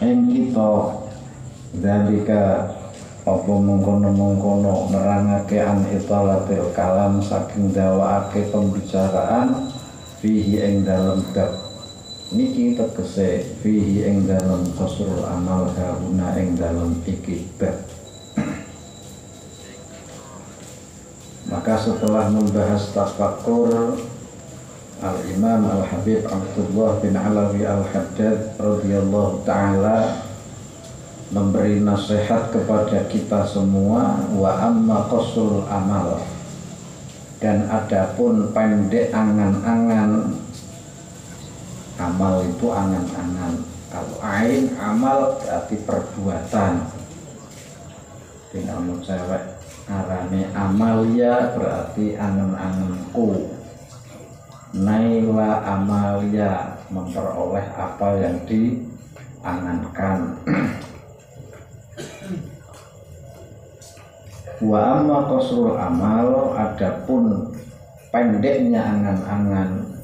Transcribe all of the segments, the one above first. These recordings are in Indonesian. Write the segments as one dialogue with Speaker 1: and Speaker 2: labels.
Speaker 1: ing kita dalika apa mengkono-mengkono nerangake an italatil kalam saking dawaake pembicaraan fihi ing dalem bab niki tegese fihi ing dalem qasrul amal hauna ing dalem iki bab. Maka setelah membahas tafakkur, Al-Imam Al-Habib Abdullah bin Alawi Al-Haddad radhiyallahu ta'ala memberi nasihat kepada kita semua, wa amma qasrul amal, dan adapun pendek angan-angan. Amal itu angan-angan, kalau ain amal berarti perbuatan. Tidak mau cewek arane amalia berarti angan-anganku. Naila amalia memperoleh apa yang diangankan. Wa amma qasrul amal, adapun pendeknya angan-angan.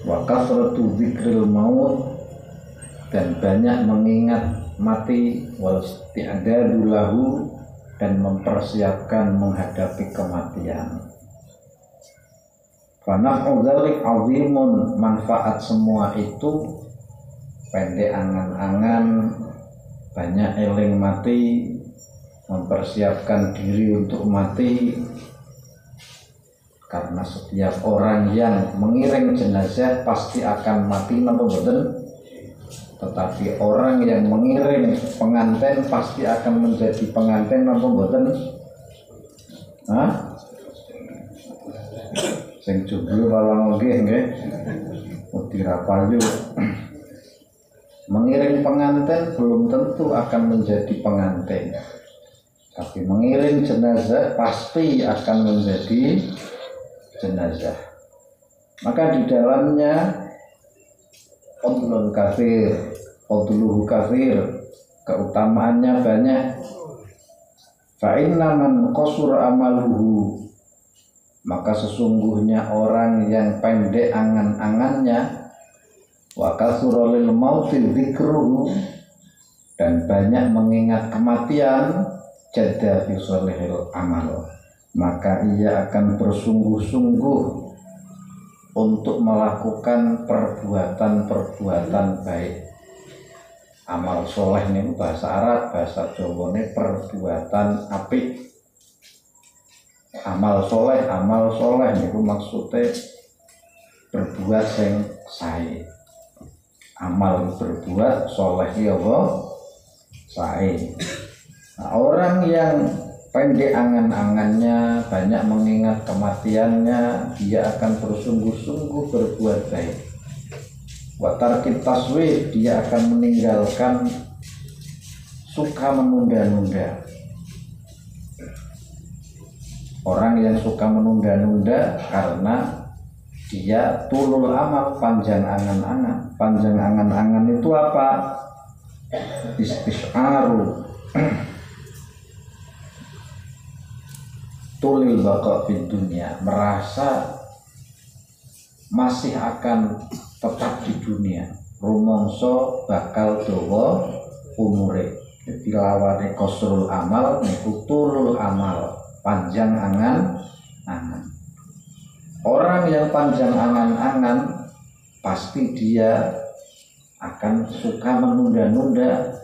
Speaker 1: Wa kasratu dzikril maut, dan banyak mengingat mati. Wal isti'dadu lahu, dan mempersiapkan menghadapi kematian. Fa naf'u dzalik 'azimun, manfaat semua itu pendek angan-angan, banyak eling mati, mempersiapkan diri untuk mati. Karena setiap orang yang mengiring jenazah pasti akan mati, napa mboten? Tetapi orang yang mengiring pengantin pasti akan menjadi pengantin, napa mboten? Hah? Sing jomblo walang nggih, utirapayu. Mengiring pengantin belum tentu akan menjadi pengantin, tapi mengiring jenazah pasti akan menjadi jenazah. Maka di dalamnya fadlun kafir, fadluhu kafir, keutamaannya banyak. Fa inna man qasura amaluhu, maka sesungguhnya orang yang pendek angan-angannya, wa kasura lil mauti dzikruhu, dan banyak mengingat kematian, jadda fi shalihil amal, maka ia akan bersungguh-sungguh untuk melakukan perbuatan-perbuatan baik. Amal soleh ini bahasa Arab, bahasa Jawa ini perbuatan apik. Amal soleh itu maksudnya berbuat yang sae. Amal berbuat, soleh ya Allah sae. Nah, orang yang pendek angan-angannya, banyak mengingat kematiannya, dia akan bersungguh-sungguh berbuat baik. Wa tarkit taswif, dia akan meninggalkan suka menunda-nunda. Orang yang suka menunda-nunda karena dia tulul amal, panjang angan-angan. Panjang angan-angan itu apa? Istis'aru tulil baqa fid dunya, merasa masih akan tetap di dunia, rumangsa bakal dawa umure. Jadi lawane qasrul amal niku tulul amal, panjang angan-angan. Orang yang panjang angan-angan pasti dia akan suka menunda-nunda.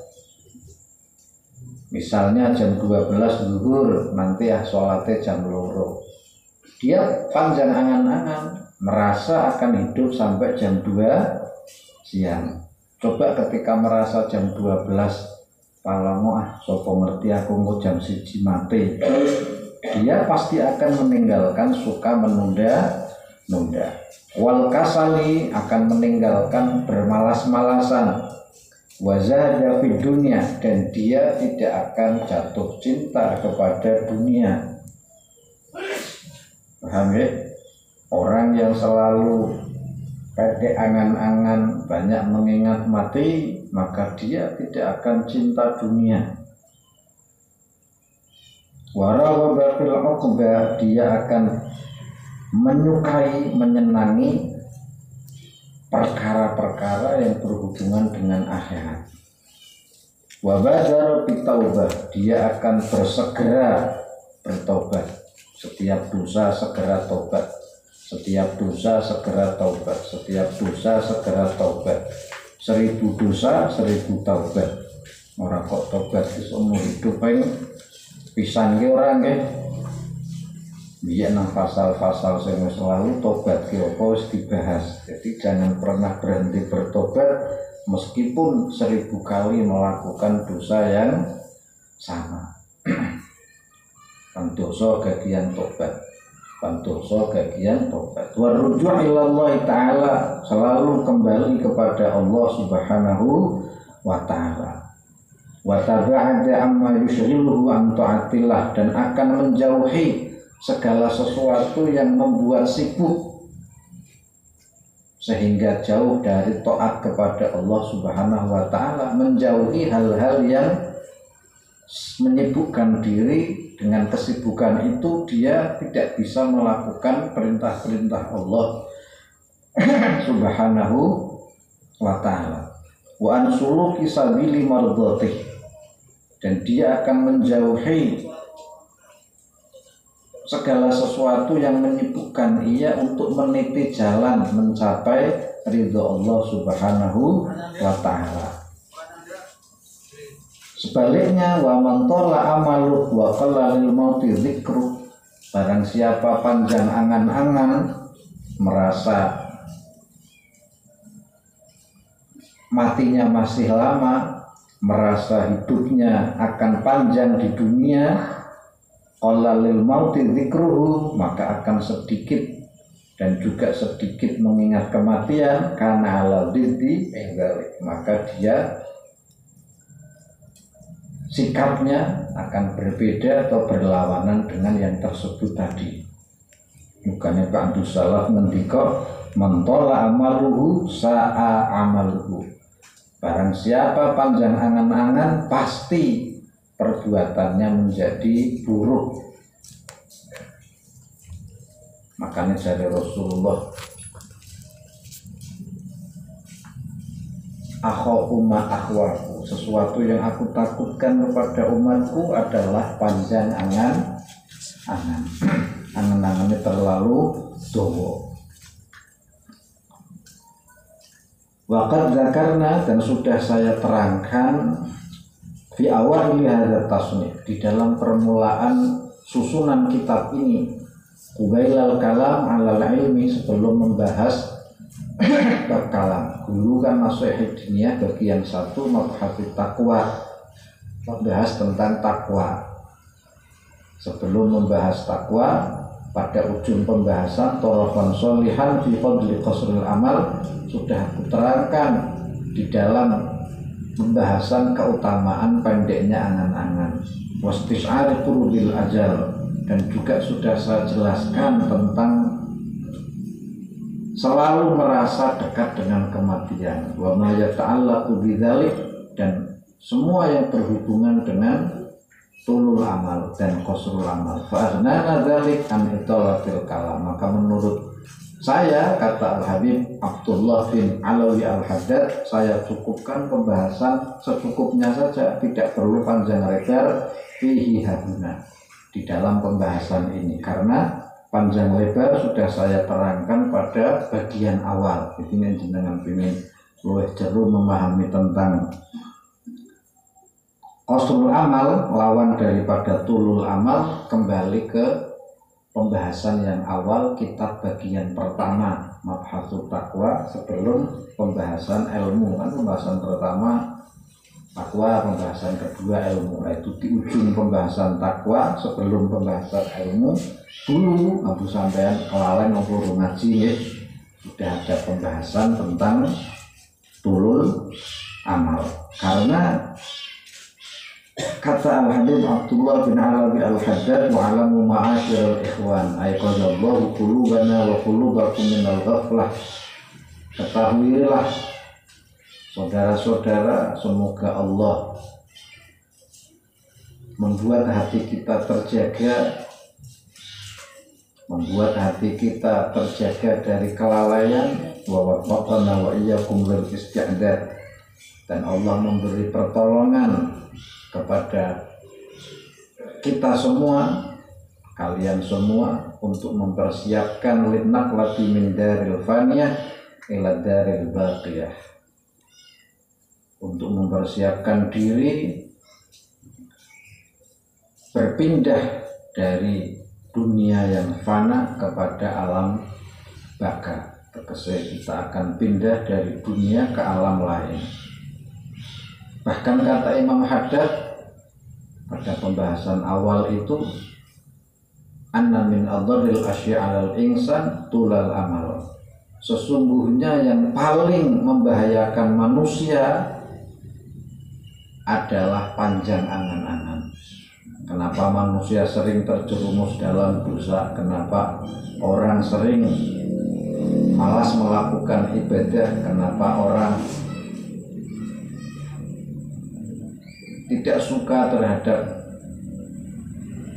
Speaker 1: Misalnya jam 12 zuhur, nanti ya sholatnya jam 2. Dia panjang angan-angan, merasa akan hidup sampai jam 2 siang. Coba ketika merasa jam 12, palamu sopo ngerti aku mau jam 1 mati. Dia pasti akan meninggalkan suka menunda-nunda. Wal kasali, akan meninggalkan bermalas-malasan. Wazahada fid dunya, dan dia tidak akan jatuh cinta kepada dunia. Paham ya? Orang yang selalu pendek angan-angan, banyak mengingat mati, maka dia tidak akan cinta dunia. Warawa fil uqba, dia akan menyukai, menyenangi perkara-perkara yang berhubungan dengan akhirat. Wa badara bitaubah, dia akan bersegera bertobat. Setiap dosa segera tobat. Setiap dosa segera taubat, setiap dosa segera taubat. 1000 dosa 1000 taubat. Ora kok tobat seumur hidup ae pisan ki ora nggih. Biyen nang pasal-pasal sing wis lalu tobat ki apa wis dibahas. Jadi jangan pernah berhenti bertobat meskipun 1000 kali melakukan dosa yang sama. Dosa kagian tobat. Pandoso kagian tobat. Waruju' ilallah ta'ala, selalu kembali kepada Allah subhanahu wa ta'ala. Wa taba'ada amma yushghiluhu an ta'atillah, dan akan menjauhi segala sesuatu yang membuat sibuk sehingga jauh dari taat kepada Allah subhanahu wa ta'ala, menjauhi hal-hal yang menyibukkan diri. Dengan kesibukan itu dia tidak bisa melakukan perintah-perintah Allah subhanahu wa ta'ala. Wa ansuluki sabili mardhatih, dan dia akan menjauhi segala sesuatu yang menyibukkan ia untuk meniti jalan mencapai ridha Allah subhanahu wa ta'ala. Sebaliknya, wa man tala amaluh wa qalla lil mauti dzikru, barang siapa panjang angan-angan merasa matinya masih lama, merasa hidupnya akan panjang di dunia, qalla lil mauti dzikruhu, maka akan sedikit dan juga sedikit mengingat kematian, karena ala diddi maka dia sikapnya akan berbeda atau berlawanan dengan yang tersebut tadi. Bukannya Pak Abdus Salam ngendika mentola amaluhu sa'a amaluhu, barang siapa panjang angan-angan pasti perbuatannya menjadi buruk. Makanya dari Rasulullah, akhafu ma akhwafu, sesuatu yang aku takutkan kepada umatku adalah panjang angan-angan. Angan-angannya terlalu dawa. Waqad zakarna, dan sudah saya terangkan fi awal hadza tasnif, di dalam permulaan susunan kitab ini, qabailal kalam alal ilmi, sebelum membahas kalam. Dulu kan masuk dunia bagian 1 mabhasit takwa, membahas tentang takwa. Sebelum membahas takwa, pada ujung pembahasan torofan solihan fi fadli qasril amal, sudah aku terangkan di dalam pembahasan keutamaan pendeknya angan-angan, wastis'ari qurbil ajal, dan juga sudah saya jelaskan tentang selalu merasa dekat dengan kematian, wa ma yata'allaqu bidzalik, dan semua yang berhubungan dengan tulul amal dan qasrul amal. Fa aghnana dzalik an italatil kalam, maka menurut saya, kata Al-Habib Abdullah bin Alawi Al-Haddad, saya cukupkan pembahasan secukupnya saja, tidak perlu panjang lebar fihi haduna, di dalam pembahasan ini, karena panjang lebar sudah saya terangkan pada bagian awal. Jadi ini jenengan ingin luwih jero memahami tentang qasrul amal, lawan daripada tulul amal, kembali ke pembahasan yang awal kitab bagian pertama mabhasul takwa, sebelum pembahasan ilmu. Kan pembahasan pertama takwa, pembahasan kedua ilmu. Nah, itu di ujung pembahasan takwa sebelum pembahasan ilmu dulu aku sampean kelalen ngobrol ngaji ya, sudah ada pembahasan tentang tulul amal. Karena kata Al-Habib Abdullah bin Alawi Al-Haddad, wa alamu ma'asyiral ikhwan ayqadallahu qulubana wa qulubakum minal ghaflah, ketahuilah saudara-saudara, semoga Allah membuat hati kita terjaga, membuat hati kita terjaga dari kelalaian, wa waffaqana wa iyyakum lil isti'dad, dan Allah memberi pertolongan kepada kita semua, kalian semua, untuk mempersiapkan linaqlati min daril faniyah ila daril baqiyah, untuk mempersiapkan diri berpindah dari dunia yang fana kepada alam baka. Tegese kita akan pindah dari dunia ke alam lain. Bahkan kata Imam Haddad pada pembahasan awal itu, anna min adharril asyi'alal insan tulal amal. Sesungguhnya yang paling membahayakan manusia adalah panjang angan-angan. Kenapa manusia sering terjerumus dalam dosa? Kenapa orang sering malas melakukan ibadah? Kenapa orang tidak suka terhadap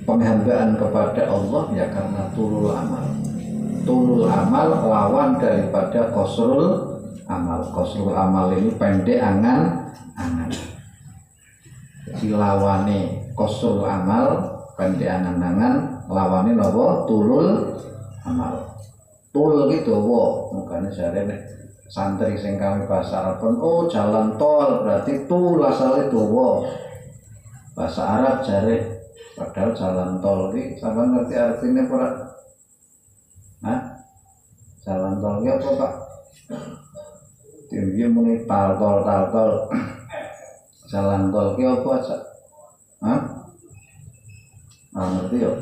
Speaker 1: penghambaan kepada Allah? Ya karena tulul amal. Tulul amal lawan daripada qasrul amal. Qasrul amal ini pendek angan-angan. Jadi lawane qasrul amal pendek angan-angan, lawane napa? Tulul amal. Tul gitu wo, makanya jarene santri sing kami bahasa Arab pun, oh jalan tol berarti tul asale dawa. Bahasa Arab jare, padahal jalan tol iki sampean ngerti artinya ora? Hah? Jalan tol iki apa, Pak? Dia muni tal tol. Jalan tol iki apa aja? Hah? Ngerti yo?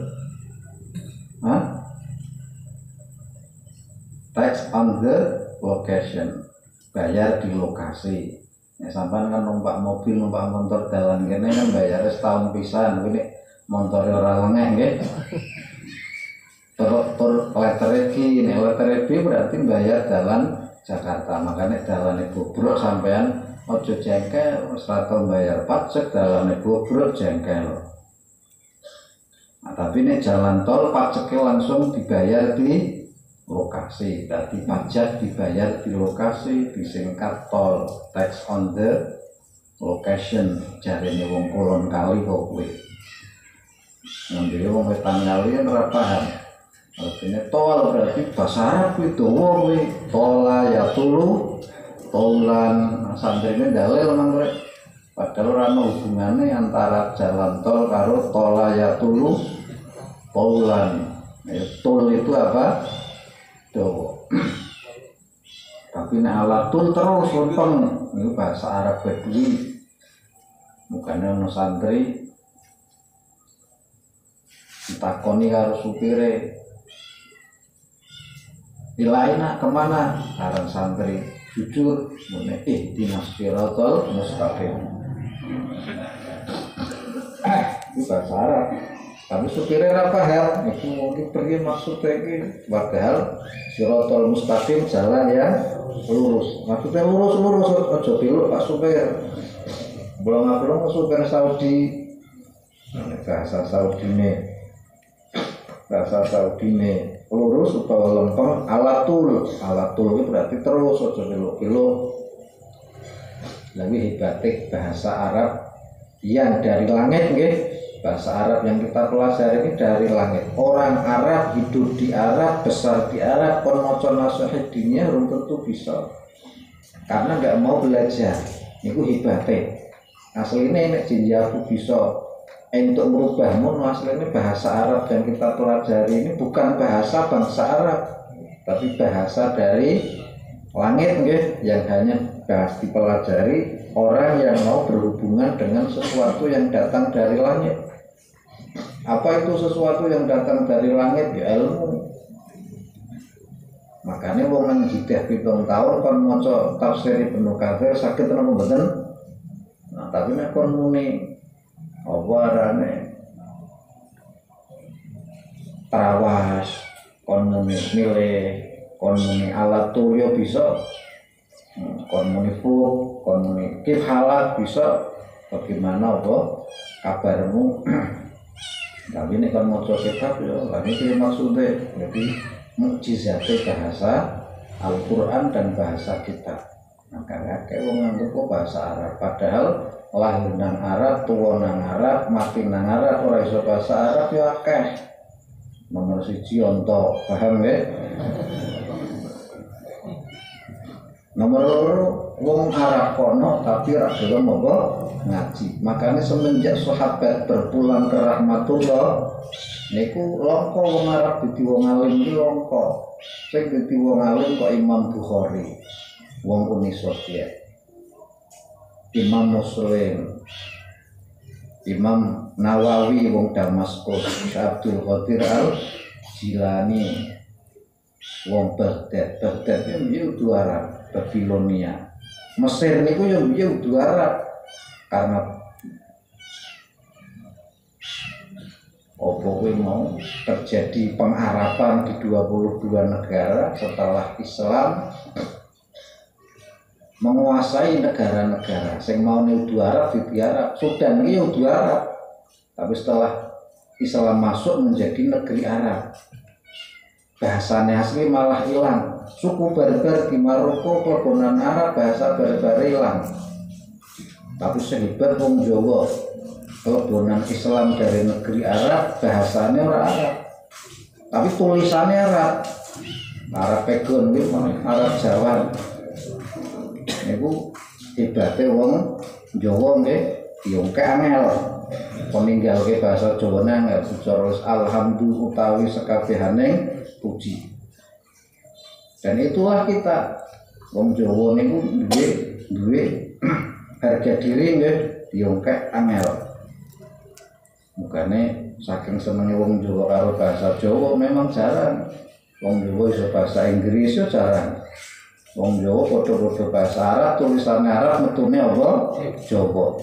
Speaker 1: Hah? Tax on the location, bayar di lokasi. Ya, sampai kan numpak mobil, numpak motor dalan kene kan bayar setahun pisan. Ini motor ora lengek nggih. Tur letter iki, nek letter B berarti bayar dalan Jakarta. Makanya dalane bobrok sampean ojo jengkel, wis ora tau bayar pajak, dalane bobrok jengkel. Nah, tapi nek jalan tol pajaknya langsung dibayar di lokasi, tadi pajak dibayar di lokasi, disingkat tol, tax on the location. Jarene wong Kulon Kali kok kuwi. Ngambil wong Wetan Kali ora paham. Artinya tol berarti bahasa Arab kuwi dawa kuwi. Tola ya tulu, tolan. Santrine dalil nang rek. Padahal ora ana hubungane antara jalan tol karo tola ya tulu, tolan. Tol itu apa? Dawa. Tapi nek alatul terus lempeng, itu bahasa Arab Badui. Bukannya ono santri ditakoni karo supire, ilaina kemana? Karang santri jujur mune dinas siratal mustaqim. Itu bahasa Arab. Tapi supirnya ora paham, itu mungkin pergi maksudnya ini, padahal siratal mustaqim jalan yang lurus. Maksudnya lurus, ojo belok Pak supir. Belum supir Saudi, bahasa Saudi lurus utawa lempeng, alatul itu berarti terus, ojo belok. Lagi hebatik bahasa Arab yang dari langit, nggih. Bahasa Arab yang kita pelajari ini dari langit. Orang Arab hidup di Arab, besar di Arab, kon maca nasihat dunia belum tentu bisa. Karena nggak mau belajar. Niku hibate. Aslinya nek jinja aku bisa untuk merubahmu, aslinya bahasa Arab yang kita pelajari ini bukan bahasa bangsa Arab, tapi bahasa dari langit, nggih, yang hanya bahas dipelajari orang yang mau berhubungan dengan sesuatu yang datang dari langit. Apa itu sesuatu yang datang dari langit? Ya ilmu. Makanya wong nang jidah 7 tahun kon maca tafsir Ibnu Katsir saged napa mboten? Nah, tapi nek kon muni apa arane trawas, kon muni milih, kon muni alatul yo bisa. Kon muni fu, kon muni kif halak bisa. Bagaimana apa kabarmu? Tapi ini kan maca kitab ya, lagi iki maksudnya jadi mukjizate bahasa Al-Qur'an dan bahasa kitab. Maka kayak wong nganggep kok bahasa Arab, padahal lahir nang Arab, tuwa nang Arab, mati nang Arab, ora iso bahasa Arab ya akeh. Nomor 1 onto, paham ya? Nomor 2 wong Arab kono tapi ora gelem apa ngaji. Makanya semenjak sahabat berpulang ke rahmatullah niku langka wong Arab dadi wong alim iki langka. Sing dadi wong alim kok Imam Bukhari, wong Uni Soviet. Imam Muslim, Imam Nawawi wong Damaskus, Abdul Qadir Al-Jilani wong Baghdad yang udah Arab, Babilonia, Mesir niku yang udah Arab karena opo kuwi mau terjadi pengaraban di 22 negara setelah Islam menguasai negara-negara sing mau udah Arab di Arab. Sudan iki udah Arab, tapi setelah Islam masuk menjadi negeri Arab, bahasanya asli malah hilang. Suku Barbar di Maroko kelebonan Arab, bahasa Barbar hilang. Tapi sehebat wong Jawa, kelebonan Islam dari negeri Arab, bahasanya orang Arab, tapi tulisannya Arab. Arab pegon iki Arab Jawa. Niku hebate wong Jawa nggih diongke angel. Peninggalke bahasa Jawa nang bicara alhamdulillah utawi sekabehaning puji. Dan itulah kita wong Jawa niku duwe harga diri nggih diongke angel. Mukane saking senenge wong Jawa karo bahasa Jawa memang jarang. Wong Jawa iso bahasa Inggris yo jarang. Wong Jawa padha-padha bahasa Arab, tulisannya Arab, metune apa? Jawa.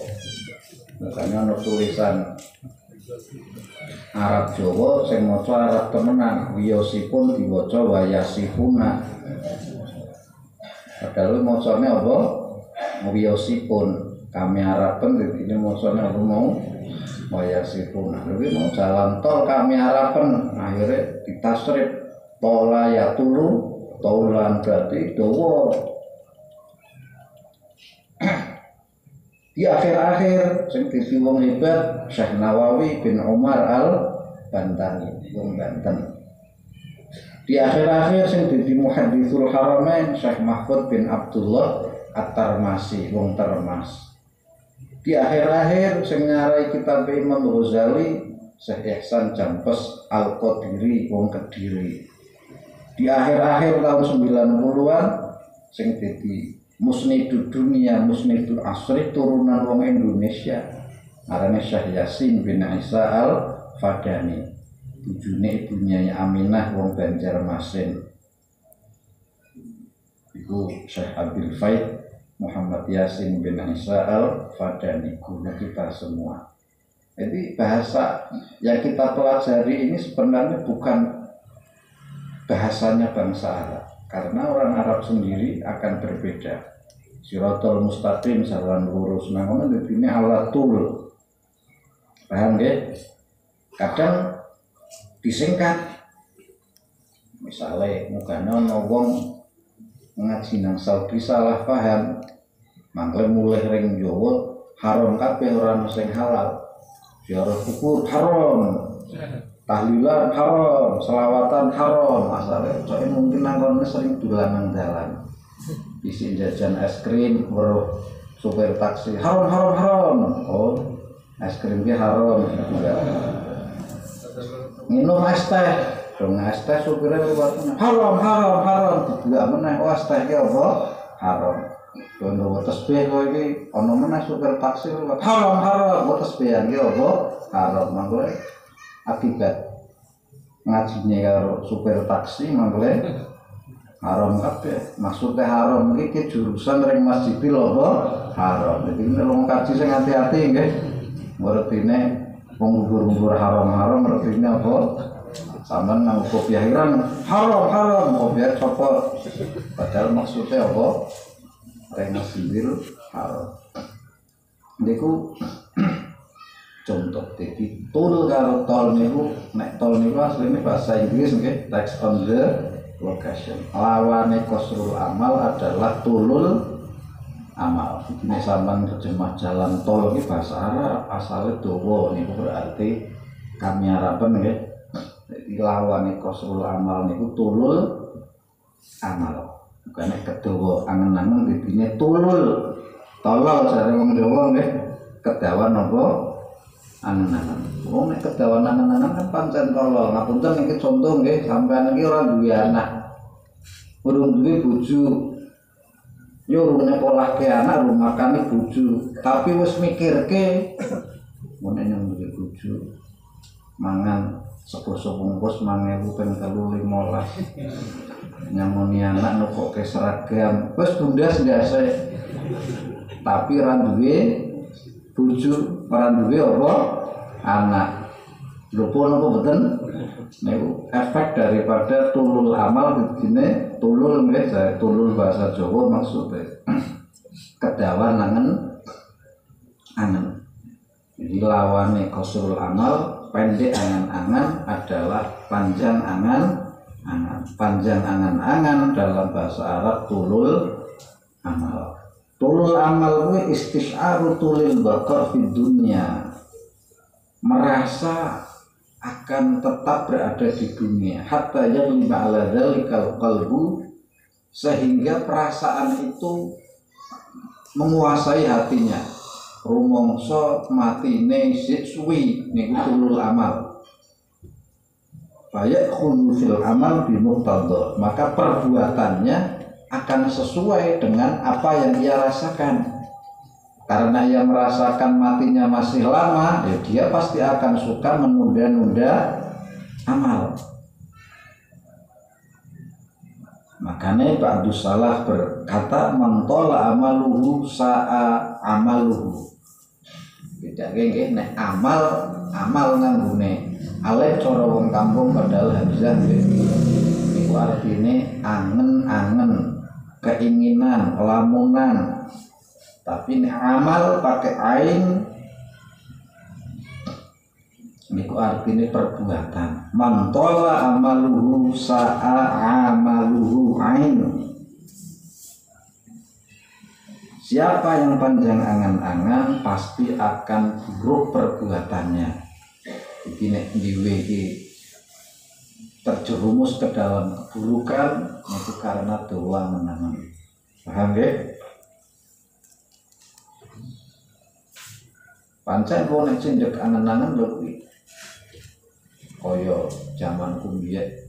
Speaker 1: Makanya ana tulisan Arab Jawa sing maca Arab temenan, wiyosipun diwaca wayasifuna. Padahal macane apa? Wiyosipun. Kami Araben iki macane apa mau? Wayasifuna. Lha mau jalan tol kami Araben, akhirnya ditasrif tola ya tulu taulan berarti dawa. Di akhir-akhir sing dadi wong hebat Syekh Nawawi bin Umar Al-Bantani wong Banten. Di akhir-akhir sing dadi muhadditsul haramain Syekh Mahfud bin Abdullah At-Tarmasi wong Termas. Di akhir-akhir sing nyarai kitab Imam Ghazali Syekh Ihsan Jampes Al-Qadiri wong Kediri. Di akhir-akhir tahun 90-an sing dadi musnidud dunia, musnidul asri turunan wong Indonesia arane Syekh Yasin bin Isa Al-Fadani, bojone ibunya Aminah wong Banjarmasin. Iku Syekh Abdul Faid Muhammad Yasin bin Isa Al-Fadani, guru kita semua. Jadi bahasa yang kita pelajari ini sebenarnya bukan bahasanya bangsa Arab, karena orang Arab sendiri akan berbeda. Siratal mustaqim jalan lurus, nah ngono dene alatul. Paham nggih? Kadang disingkat. Misale mugane ana wong ngaji nang Saudi salah paham, mangke mulih ring Jawa haram kabeh ora ono sing halal. Ziarah kubur haram. Tahlilan haram, selawatan haram, masalah. Soalnya mungkin nangkone sering dolanan dalan. Isi jajan es krim, weruh supir taksi haram. Oh, es krimnya haram juga. Minum es teh, dong es teh supirnya lewat haram. Tidak meneh es teh ki apa? Haram. Dono tasbih kowe iki ana meneh supir taksi lewat haram. Tasbihan ki apa? Haram. Mangko akibat ngajinya karo supir taksi mangkle haram kabeh. Maksudnya haram iki jurusan ring Masjidil apa haram. Jadi nek wong kaji sing hati-hati nggih. Ngertine wong ngubur haram ngertine apa? Sampeyan nang kopiah irang haram kopiah sapa? Padahal maksudnya apa? Ring Masjidil haram. Niku contoh. Jadi tul karo tol niku, nek tol niku asline bahasa Inggris nggih, text on the location. Lawane kosrul amal adalah tulul amal. Ini sampean terjemah jalan tol iki bahasa Arab asale dawa niku berarti kami harapan nggih. Jadi lawane kosrul amal niku tulul amal. Bukan nek kedawa angen-angen didine tulul. Tolol jare wong Jawa nggih. Kedawan napa angen-angen. Wong nek kedawan angen-angen kan pancen tolol. Ngapunten iki contoh nggih, sampean iki ora duwe anak. Urung duwe bojo. Yo urung nyekolahke anak, urung makani bojo, tapi wis mikirke mun nek duwe bojo mangan sego bungkus 1000 ping 315. Nyamoni anak nukoke seragam, wis bundas-ndase. Tapi ora duwe bojo, ora duwe apa anak. Lho pun apa mboten niku efek daripada tulul amal begini. Tulul nggih, tulul bahasa Jawa maksudnya kedawan angen. Jadi lawane qasrul amal, pendek angan-angan adalah panjang angan-angan. Panjang angan-angan dalam bahasa Arab tulul amal. Tulul amal kuwi istisyaru tulil baqa fid dunya. Merasa akan tetap berada di dunia hatta yaghliba ala dzalikal qalbu, sehingga perasaan itu menguasai hatinya. Rumangsa matine isih suwi niku tulul amal. Bayak khulusil amal bimuqtadha, maka perbuatannya akan sesuai dengan apa yang ia rasakan. Karena ia merasakan matinya masih lama, ya dia pasti akan suka menunda-nunda amal. Makanya Pak Abdus Salah berkata, mantola amaluhu sa'a amaluhu. Beda geng, nek amal nganggune aleh cara wong kampung padahal hamzah niku artine angen-angen, keinginan, lamunan. Tapi nek amal pakai ain niku artine perbuatan. Mantola amaluhu sa'a amaluhu ain. Siapa yang panjang angan-angan pasti akan buruk perbuatannya. Jadi nek dhewe iki terjerumus ke dalam keburukan itu karena doa menangan. Paham nggih? Pancen wong nek cendhek angen-angen lho kuwi. Kaya zaman kumbiyek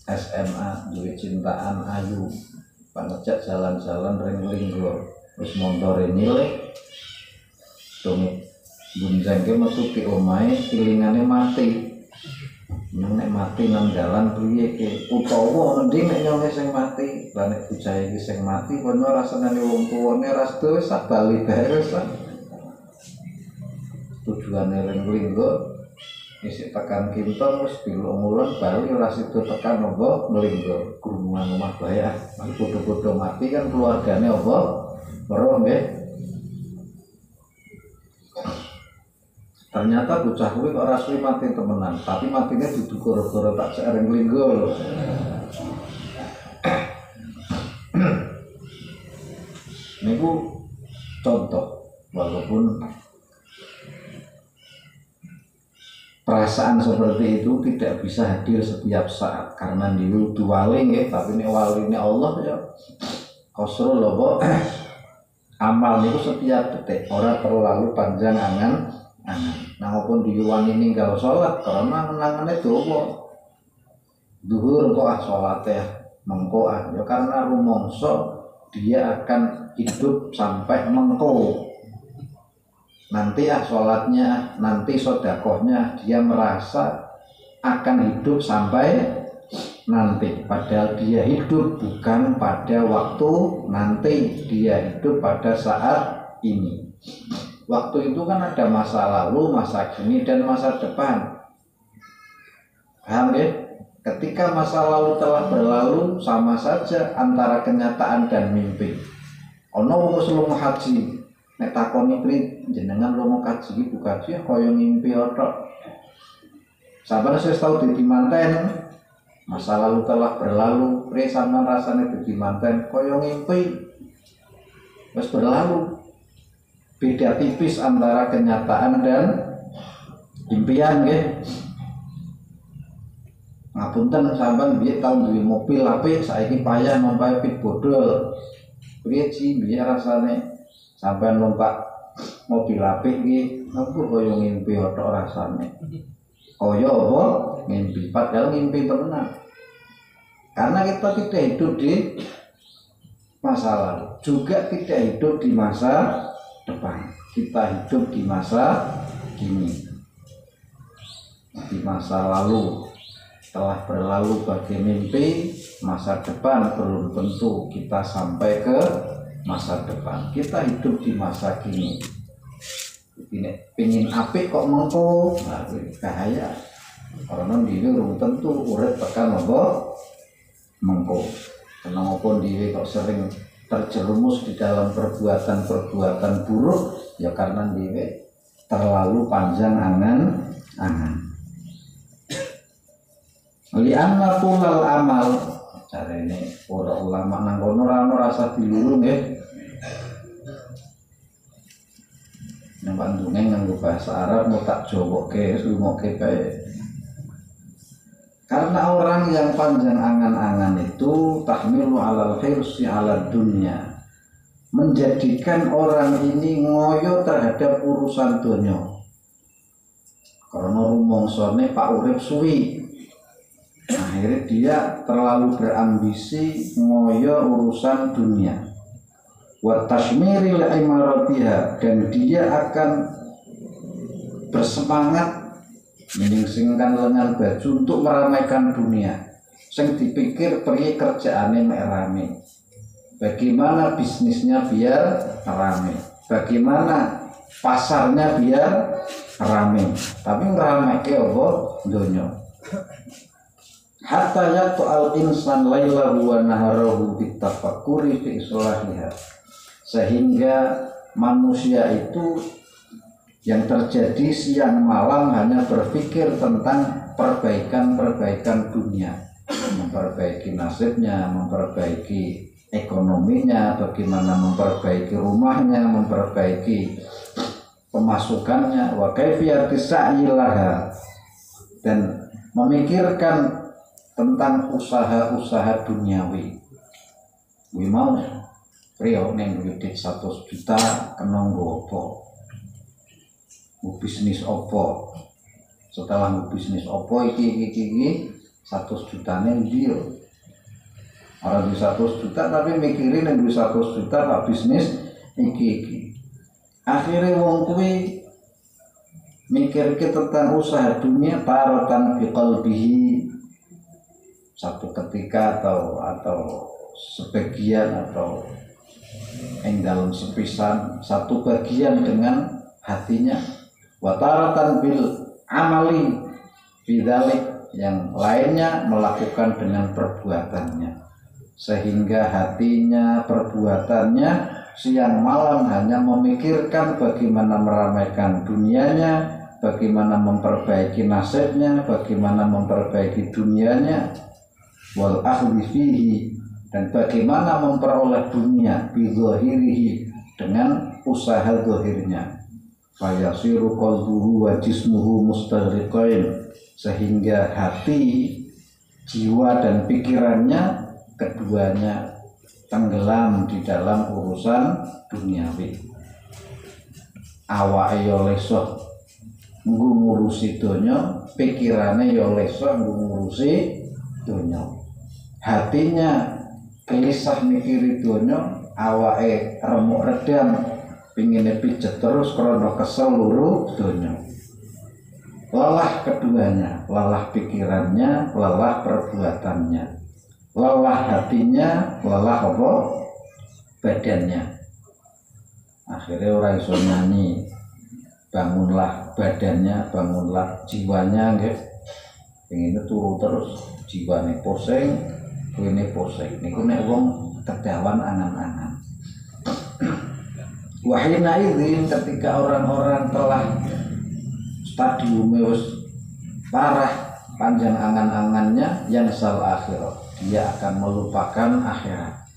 Speaker 1: SMA duwe cintaan ayu. Panecek jalan-jalan ring linggo wis montore nilai. Dong bunjangke metu ki omahe pilingane mati. Nek mati nang dalan priye ke utawa mending nek nyone sing mati. Lah nek bocah iki sing mati kono rasane wong tuwane ras tuwa sak bali bae wis. Tujuane ring linggo isih tekan Kinton wis 3 wulan bali ora sido tekan apa linggo krunungan omah bae ah padha-padha mati kan keluargane apa weruh nggih. Ternyata bocah kuwi kok ora suwi mati temenan, tapi matine dudu gara-gara tak cek ring linggo lho. Niku contoh, walaupun perasaan seperti itu tidak bisa hadir setiap saat karena diwudu wali nggih, tapi nek waline Allah ya qasrul apa amal niku setiap detik, ora terlalu panjang angan. Nah maupun diwangi ninggal sholat karena angen-angene dawa. Duhur kok salate mengko ya karena rumangsa dia akan hidup sampai mengko. Nanti sholatnya, nanti sodakohnya dia merasa akan hidup sampai nanti. Padahal dia hidup bukan pada waktu nanti, dia hidup pada saat ini. Waktu itu kan ada masa lalu, masa kini, dan masa depan. Paham ya? Ketika masa lalu telah berlalu, sama saja antara kenyataan dan mimpi. Ono wong wis lunga haji, takoni pri jenengan lomo kaji bu kaji kaya ngimpi otok. Sabar saya tahu dadi manten, masa lalu telah berlalu, pri sampean rasane dadi manten kaya ngimpi wis berlalu. Beda tipis antara kenyataan dan impian nggih. Ngapunten sampean biyen tau duwe mobil apik saiki payah numpak pit bodol. Priye sih biyen rasane sampean numpak mobil apik iki ampun kaya ngimpi otok rasane. Kaya apa? Ngimpi, padahal ngimpi tenan. Karena kita tidak hidup di masa lalu, juga tidak hidup di masa depan. Kita hidup di masa kini. Di masa lalu telah berlalu bagi mimpi, masa depan belum tentu kita sampai ke masa depan. Kita hidup di masa kini. Ini pengin apik kok mengko, nah bahaya. Karena dhewe urung tentu urip tekan apa mengko. Kenapa pun dhewe kok sering terjerumus di dalam perbuatan-perbuatan buruk, ya karena dhewe terlalu panjang angan-angan. Li'anna tulal amal, carane ora ulama nang kono ora ono rasa diluru nggih. Nang bandunge nganggo bahasa Arab mau tak jowoke lumoke kae. Karena orang yang panjang angan-angan itu tahmilu alal khirsi ala dunya, menjadikan orang ini ngoyo terhadap urusan dunia. Karena rumongsone Pak urip suwi, akhirnya dia terlalu berambisi ngoyo urusan dunia. Wa tashmiril imaratiha, dan dia akan bersemangat menyingsingkan lengan baju untuk meramaikan dunia. Sing dipikir pergi kerjaannya merame, bagaimana bisnisnya biar rame, bagaimana pasarnya biar rame, tapi ngerameke apa dunia. Hatta yaqal insan lailahu wa naharahu bitafakuri fi islahiha, sehingga manusia itu yang terjadi siang malam hanya berpikir tentang perbaikan-perbaikan dunia, memperbaiki nasibnya, memperbaiki ekonominya, bagaimana memperbaiki rumahnya, memperbaiki pemasukannya, wa kaifiyati sa'ilaha, dan memikirkan tentang usaha-usaha duniawi. Kuwi mau priyo ning duit 100 juta kena nggo apa? Bisnis opo, setelah bisnis opo iki 100 jutane ndi yo. Ora di 100 juta tapi mikirin yang 100 juta pak bisnis iki. Akhirnya wong kuwi mikirke tentang usaha dunia taratan fi qalbihi, satu ketika atau sebagian atau yang dalam sepisan satu bagian dengan hatinya. Wataratan bil amali bidzalik, yang lainnya melakukan dengan perbuatannya, sehingga hatinya, perbuatannya siang malam hanya memikirkan bagaimana meramaikan dunianya, bagaimana memperbaiki nasibnya, bagaimana memperbaiki dunianya, wal akhli fihi, dan bagaimana memperoleh dunia bidzahirihi, dengan usaha zahirnya. Fayasiru qalbuhu wa jismuhu mustaghriqain, sehingga hati, jiwa dan pikirannya keduanya tenggelam di dalam urusan duniawi. Awake yo leso nggo ngurusi donya, pikirane yo leso nggo ngurusi donya. Hatinya gelisah mikiri donya, awake remuk redam pingin pijet terus karena kesel luru donya. Lelah keduanya, lelah pikirannya, lelah perbuatannya, lelah hatinya, lelah apa? Badannya. Akhirnya orang iso nyanyi, bangunlah badannya, bangunlah jiwanya, nggih. Pengine turu terus, jiwane pusing, kuwene pusing. Niku nek wong kedawan angan-angan. Wahina idzin ketika orang-orang telah stadiumnya parah, panjang angan-angannya, yang sal akhirat, dia akan melupakan akhirat.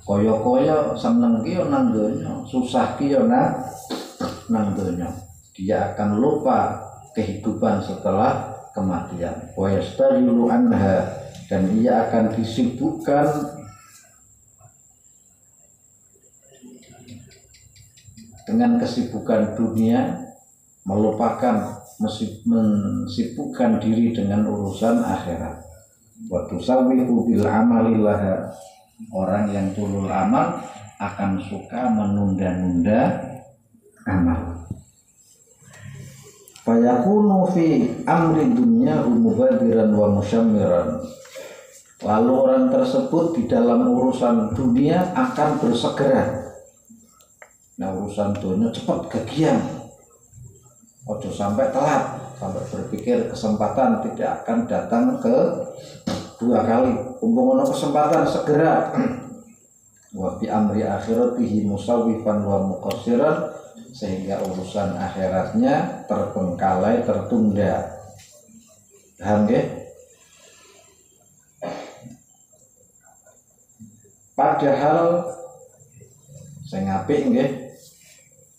Speaker 1: Koyo-koyo seneng ki yo nang donya, susah ki yo nang donya. Dia akan lupa kehidupan setelah kematian. Wa yastahilu anha, dan ia akan disibukkan dengan kesibukan dunia, melupakan mensibukkan diri dengan urusan akhirat. Wa tusawwifu bil amalillaha, orang yang tulul amal akan suka menunda-nunda amal. Fayakunu fi amri dunya mubadiran wa musyammiran, lalu orang tersebut di dalam urusan dunia akan bersegera. Nah, urusan dunia cepat gagian, ojo sampai telat, sampai berpikir kesempatan tidak akan datang ke dua kali. Umpama kesempatan segera. Wa fi amri akhiratihi musawwifan wa muqassiran, sehingga urusan akhiratnya terbengkalai, tertunda. Paham nggih? Padahal sing apik nggih,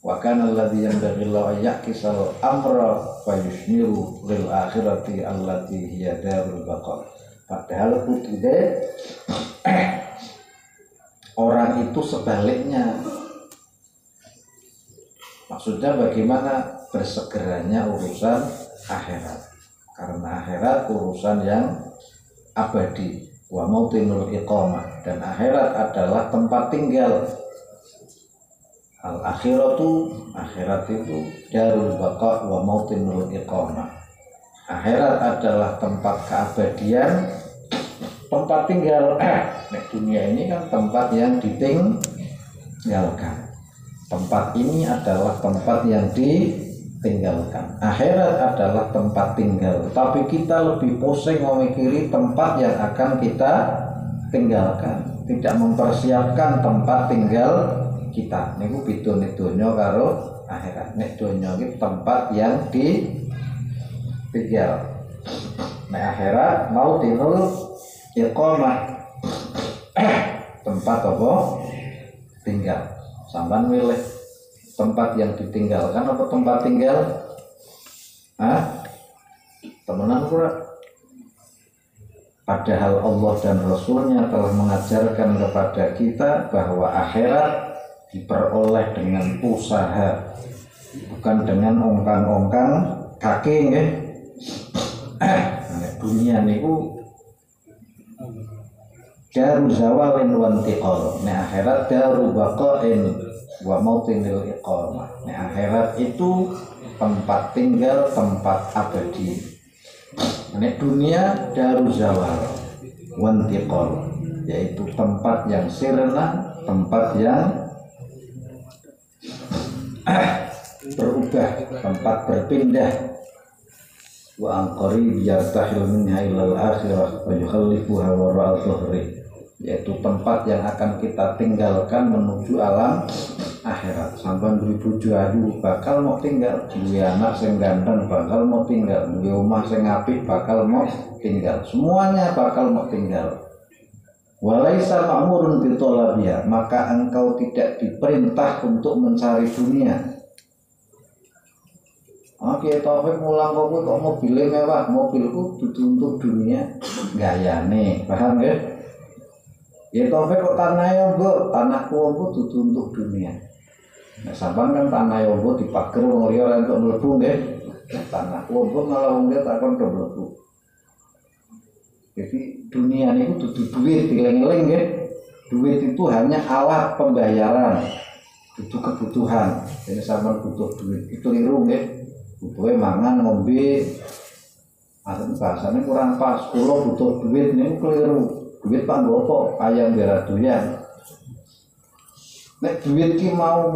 Speaker 1: wa kana alladzi yanbaghi la yaqisal amra fa yushmiru lil akhirati allati hiya darul baqa. Padahal kudune orang itu sebaliknya. Maksudnya bagaimana bersegeranya urusan akhirat, karena akhirat urusan yang abadi. Wa mautinul iqamah, dan akhirat adalah tempat tinggal. Al akhiratu, akhirat itu darul baqa wa mautinul iqamah. Akhirat adalah tempat keabadian, tempat tinggal. Nah, dunia ini kan tempat yang ditinggalkan. Tempat ini adalah tempat yang ditinggalkan. Akhirat adalah tempat tinggal. Tapi kita lebih pusing memikiri tempat yang akan kita tinggalkan, tidak mempersiapkan tempat tinggal kita. Niku beda donya karo akhirat. Nek donya iki tempat yang ditinggal. Nek akhirat mau tinul iqamah. Tempat apa? Tinggal. Sampeyan milih tempat yang ditinggalkan apa tempat tinggal? Temenan ora? Padahal Allah dan Rasulnya telah mengajarkan kepada kita bahwa akhirat diperoleh dengan usaha, bukan dengan ongkang-ongkang kaki nggih. Dunia niku daru zawalin wa intiqal. Akhirat daru baqain wa mautinil iqamah. Akhirat itu tempat tinggal, tempat abadi. Dunia daru zawal wa intiqal, yaitu tempat yang sirna, tempat yang berubah, tempat berpindah. Wa anqari yartahil minha ilal akhirah wa yukhallifuha wara'a dhuhri, yaitu tempat yang akan kita tinggalkan menuju alam akhirat. Sampai duwe bojo ayu bakal mau tinggal, duwe anak sing ganteng bakal mau tinggal, duwe omah sing apik bakal mau tinggal, semuanya bakal mau tinggal. Walaisa ma'murun bitolabiya, maka engkau tidak diperintah untuk mencari dunia. Oke, Taufik mulang kok mobilnya mewah, mobilku dudu untuk dunia, gayane, paham nggih? Ya Taufik kok tanah yombo, tanahku ombo dudu untuk dunia. Nah, sampean kan tanah yombo dipager wong liya untuk mlebu nggih. Tanahku ombo malah wong liya tak kon mlebu. Jadi dunia ini dudu duit, dileng-eleng nggih. Duit itu hanya alat pembayaran, dudu kebutuhan. Jadi sampean butuh duit, itu keliru nggih. Butuhe mangan ngombe, bahasanya kurang pas. Kulo butuh duit ini keliru. Duit pak gopo ayam bela doyan. Nek duit ki mau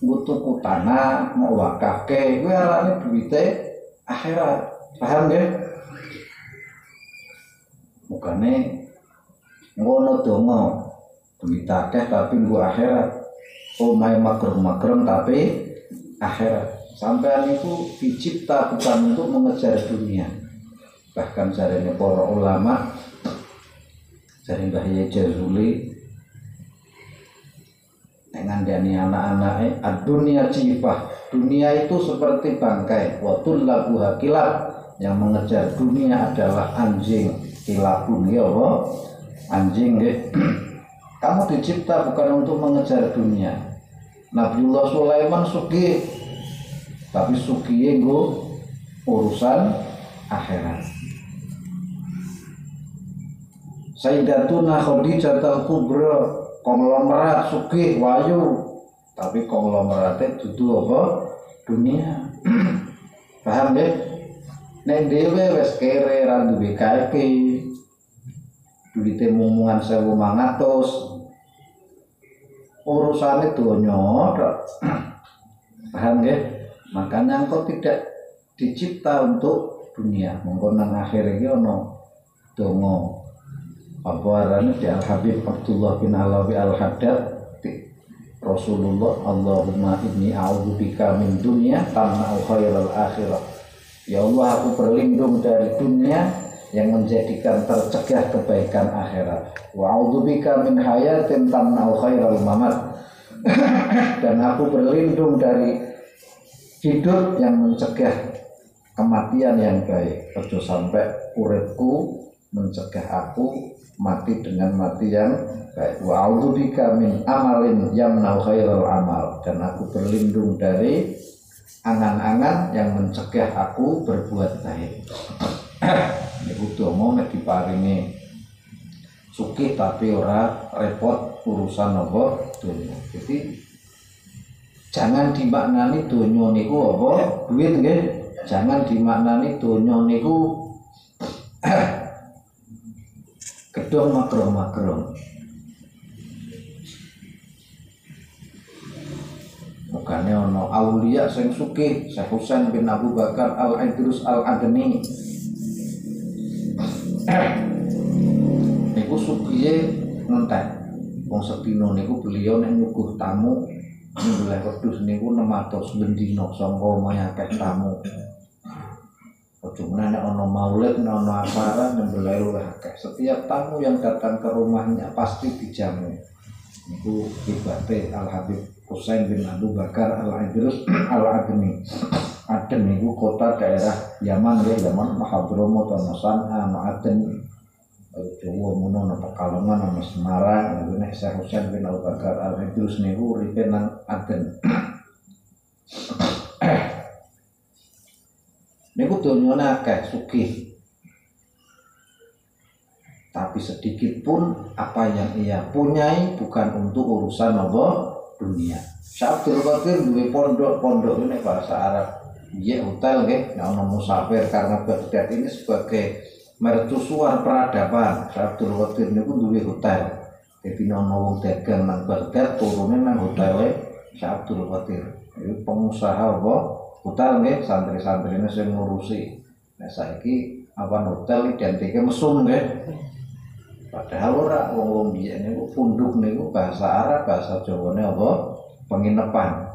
Speaker 1: butuh tanah, mau wakafke, kuwi arane duite akhirat. Paham nggih? Mukane ngono donga, duit akeh tapi nggo akhirat. omahe magrong-magrong tapi akhirat. Sampean itu dicipta bukan untuk mengejar dunia. Bahkan jarene para ulama, jare Mbah Yai Jazuli ngandani anak-anake ad-dunya cifah. Dunia itu seperti bangkai, wa tullabu hakilab. Yang mengejar dunia adalah anjing. Kilabun ya Allah. Anjing nggih. Kamu dicipta bukan untuk mengejar dunia. Nabiullah Sulaiman sugih, tapi sugih nggo urusan akhirat. Sayyidatuna Khadijah al-Kubra konglomerat sugih wayu, tapi konglomerate dudu apa? Dunia. Paham nggih? Nek dhewe wis kere ra duwe kaeke, duwite mumungan 1.500, urusane donya tok. Paham nggih? Makanya engkau tidak dicipta untuk dunia. Monggo nang akhir iki ana donga apa arane di Al-Habib Abdullah bin Alawi Al-Haddad Rasulullah, Allahumma inni a'udzubika min dunya tamna'u khairal akhirah. Ya Allah, aku berlindung dari dunia yang menjadikan tercegah kebaikan akhirat. Wa a'udzubika min hayatin tamna'u khairal mamat. Dan aku berlindung dari hidup yang mencegah kematian yang baik. Ojo sampai uripku mencegah aku mati dengan mati yang baik. Wa a'udzubika min amalin yamna'u khairal amal. Dan aku berlindung dari angan-angan yang mencegah aku berbuat baik. Niku donga nek diparingi sugih tapi ora repot urusan apa dunya. Jadi jangan dimaknani donya niku apa duit nggih. Jangan dimaknani donya niku gedung magrong-magrong. Mukane ana aulia sing sugih, Syekh Husain bin Abu Bakar Al-Idrus Al-Adni. Niku sugihe ngentek. Wong sedina niku beliau nek nyuguh tamu nyembelih wedhus niku 600 bendina sangka omahe akeh tamu. Ojo meneh nek ana maulid, nek ana acara nyembelih luwih akeh. Setiap tamu yang datang ke rumahnya pasti dijamu. Niku ibate Al-Habib Husain bin Abu Bakar Al-Idrus Al-Adni. Aden niku kota daerah Yaman ya, Yaman Mahadramut ana San'a ana Aden. Jawa mono ana Pekalongan ana Semarang. Niku nek Syekh Husain bin Abu Bakar Al-Idrus niku uripe nang Aden. Niku donyane akeh sugih. Tapi sedikit pun apa yang ia punyai bukan untuk urusan apa dunia. Syekh Abdul Qadir duwe pondok ini bahasa Arab. Iya hotel nggih, nek ana musafir karena Baghdad ini sebagai mercusuar peradaban. Syekh Abdul Qadir niku duwe hotel. Dadi nek ana wong dagang nang Baghdad turune nang hotele Syekh Abdul Qadir. Iku pengusaha apa? Hotel nggih, santri-santrine sing ngurusi. Nek saiki apa hotel identike mesum nggih. Padahal ora wong biyen niku punduk niku bahasa Arab, bahasa Jawane apa? Penginepan.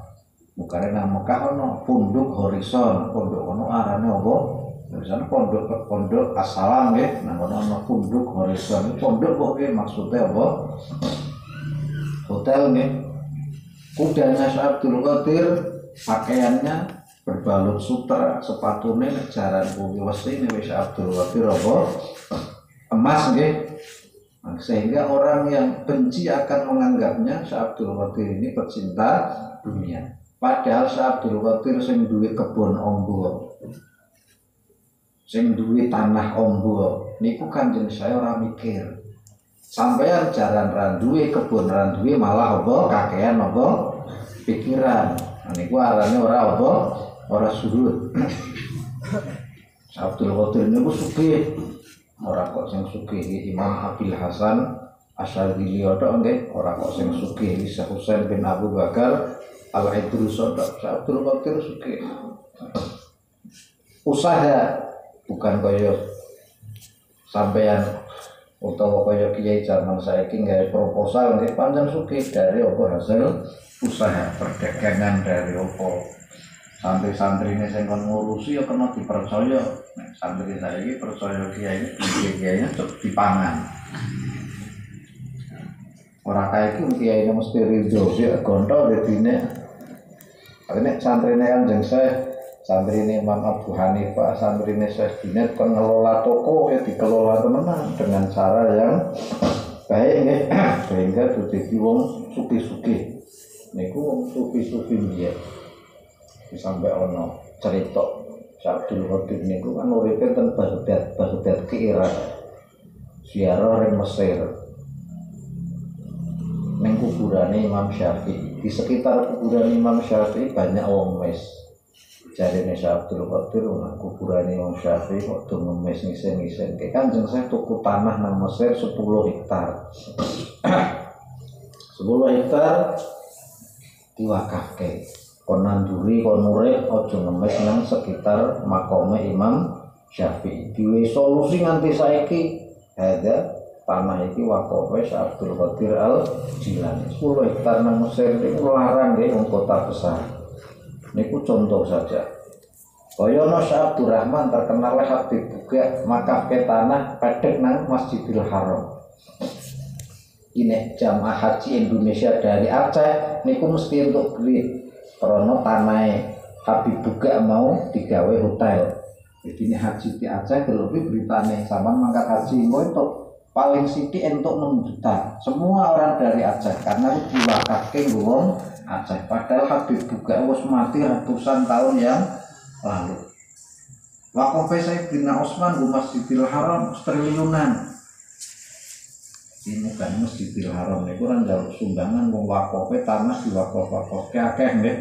Speaker 1: Mukane nang Mekah ana punduk horizon, pondok ono arane apa? Misalnya pondok Assalam nggih, nang ono ana punduk horizon. Pondok kok nggih maksude apa? Hotel nggih. Kudanya Syekh Abdul Qadir pakaiannya berbalut sutra, sepatune nek jaran kuwi wesi nek Syekh Abdul Qadir apa? Emas nggih. Sehingga orang yang benci akan menganggapnya Syekh Abdul Qadir ini pecinta dunia. Padahal Syekh Abdul Qadir sing duwe kebon ombo, sing duwe tanah ombo, niku Kanjeng saya ora mikir. Sampeyan jaran ra duwe kebon ra duwe malah apa kakean apa pikiran. Niku arane ora apa ora surut. Syekh Abdul Qadir niku sugih. Ora kok sing sugih Imam Abil Hasan Asyadzili tok nggih, ora kok sing sugih Syekh Husain bin Abu Bakar Al-Idrus tok. Syekh Abdul Qadir sugih. Usaha bukan kaya sampean utawa kaya kiai zaman saiki nggawe proposal nggih pancen sugih dari apa hasil usaha perdagangan dari apa santri-santrine sing kon ngurusi ya kena dipercaya. Nek santri saiki percaya kiai cocok dipangan. Ora kae iki kiai mesti ridho sik gonto dedine. Nek santrine Kanjeng Syekh, santrine Imam Abu Hanifah, santrine Syekh Junaid kon ngelola toko ya dikelola temenan dengan cara yang baik nggih. Sehingga dadi wong sugih-sugih. Niku wong sufi-sufi biyen. Sampai ono cerita Abdul Qadir niku kan uripe ten Baghdad ke Irak. Ziarah ring Mesir. Ning kuburane Imam Syafi'i. Di sekitar kuburan Imam Syafi'i banyak wong mes. Jarine Abdul Qadir nang kuburane Imam Syafi'i kok do ngemis ngisen-ngisen. Kanjeng Syekh tuku tanah nang Mesir 10 hektar. 10 hektar diwakafke. Kon nanduri kon urip aja ngemis nang sekitar makome Imam Syafi'i. Diwe solusi nganti saiki ada tanah iki wakofe Abdul Qadir Al-Jilani 10 hektar nang Mesir niku larang nggih wong kota besar. Niku contoh saja. Kaya ono Abdul Rahman terkenal Habib Buka makafke tanah pedhek nang Masjidil Haram. Ini jamaah haji Indonesia dari Aceh niku mesti untuk duit karena tanah Habib Buka mau digawe hotel. Jadi ini haji di Aceh terlebih beritanya sama mangkat haji itu paling sithik entuk 6 juta. Semua orang dari Aceh karena diwakafke wong Aceh. Padahal Habib Buka wis mati ratusan tahun yang lalu. Wakafnya Sayyidina Utsman di Masjidil Haram triliunan. Ini bukan Masjidil Haram niku kan njaluk sumbangan wong wakafnya tanah diwakaf-wakafke akeh nggih.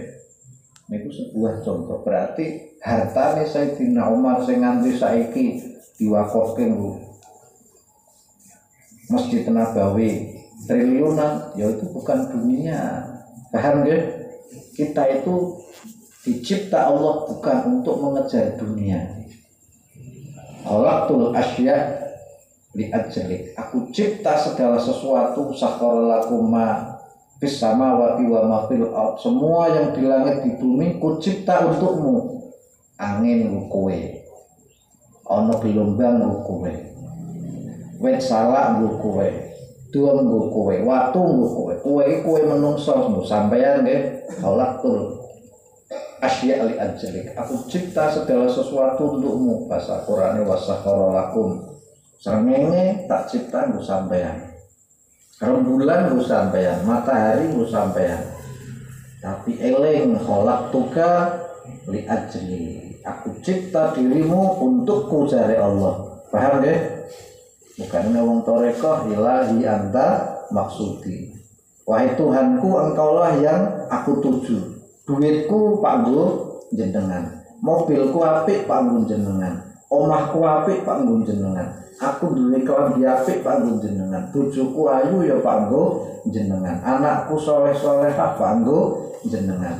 Speaker 1: Niku sebuah contoh berarti hartane Sayyidina Umar sing nganti saiki diwakafke Masjid Nabawi triliunan, ya itu bukan dunia. Paham nggih? Kita itu dicipta Allah bukan untuk mengejar dunia. Khalaqtul asya li ajlik. Aku cipta segala sesuatu sakhara lakum ma fis samawati wa ma fil ardh. Semua yang di langit di bumi ku cipta untukmu. Angin ku kowe. Ana gelombang ku kowe. Wet salak nggo kowe, duem nggo kowe, watu nggo kowe. Kowe iki kowe menungso sampeyan nggih. Khalaqtul asya li ajlik. Aku cipta segala sesuatu untukmu. Bahasa Qur'ane wasakhara lakum. Srengenge tak cipta nggo sampeyan. Rembulan nggo sampeyan, matahari nggo sampeyan. Tapi eling khalaqtuka li ajli. Aku cipta dirimu untukku jare Allah. Paham nggih? Bukan wong torekoh ilahi anta maksudi. Wahai Tuhanku, engkaulah yang aku tuju. Duitku panggo jenengan. Mobilku apik panggo jenengan. Omahku apik panggo jenengan. Aku duwe klambi apik panggo jenengan. Bojoku ayu ya panggo jenengan. Anakku soleh-solehah panggo jenengan.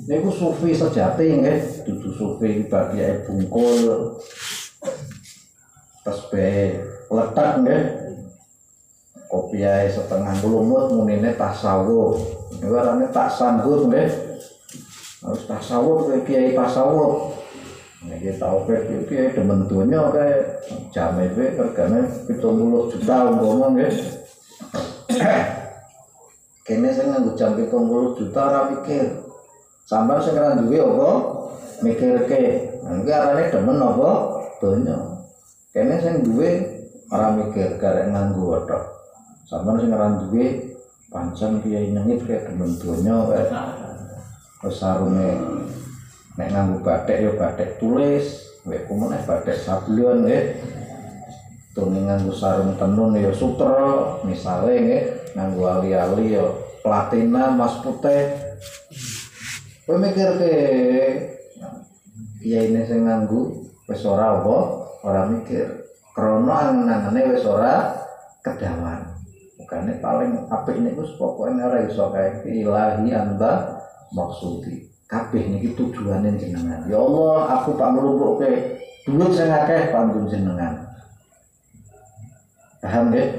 Speaker 1: Niku sufi sejati nggih, dudu sufi bagiake bungkul. Tasbih letak nggih. Kopi ae setengah lumut munine tasawuf. Niku arane tak sambut nggih. Harus tasawuf kiai tasawuf. Niki taufik iki demen donya kae jame wae regane 70 juta umpama nggih. Kene sing nganggo jam 70 juta ora pikir. Sampeyan sing ora duwe apa mikirke. Niki arane demen apa donya. Kene sing duwe ora mikir karek nganggo tok. Sampeyan sing ora duwe pancen kiai nyengit kaya demen donya kae. Wis sarunge nek nganggo batik ya batik tulis, wek kumeneh batik sablon nggih. Tune nganggo sarung tenun ya sutra, misale nggih, nganggo ali-ali ya platina, mas putih. Kowe mikirke kiyaine sing nganggo wis ora apa, ora mikir. Krana angen-angene wis ora kedawan. Bukane paling apik niku pokoke ora iso kae ilahi anta maksudi. Kabeh niki tujuane jenengan. Ya Allah, aku tak nglumpukke dhuwit sing akeh panggon jenengan. Paham nggih?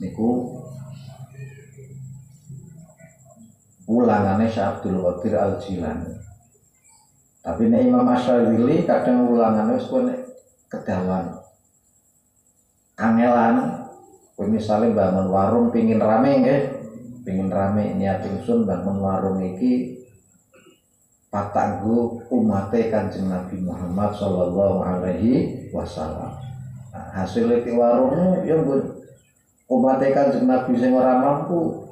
Speaker 1: Niku ulangane Syekh Abdul Qadir Al-Jilani. Tapi nek Imam Asy'adzili kadang ulangane wis kok kedawan. Kangelan, kowe misale bangun warung pengin rame nggih, pengin rame niat ingsun bangun warung iki patanggu umate Kanjeng Nabi Muhammad sallallahu alaihi wasallam. Nah, hasil iki warungnya ya umate Kanjeng Nabi sing ora mampu,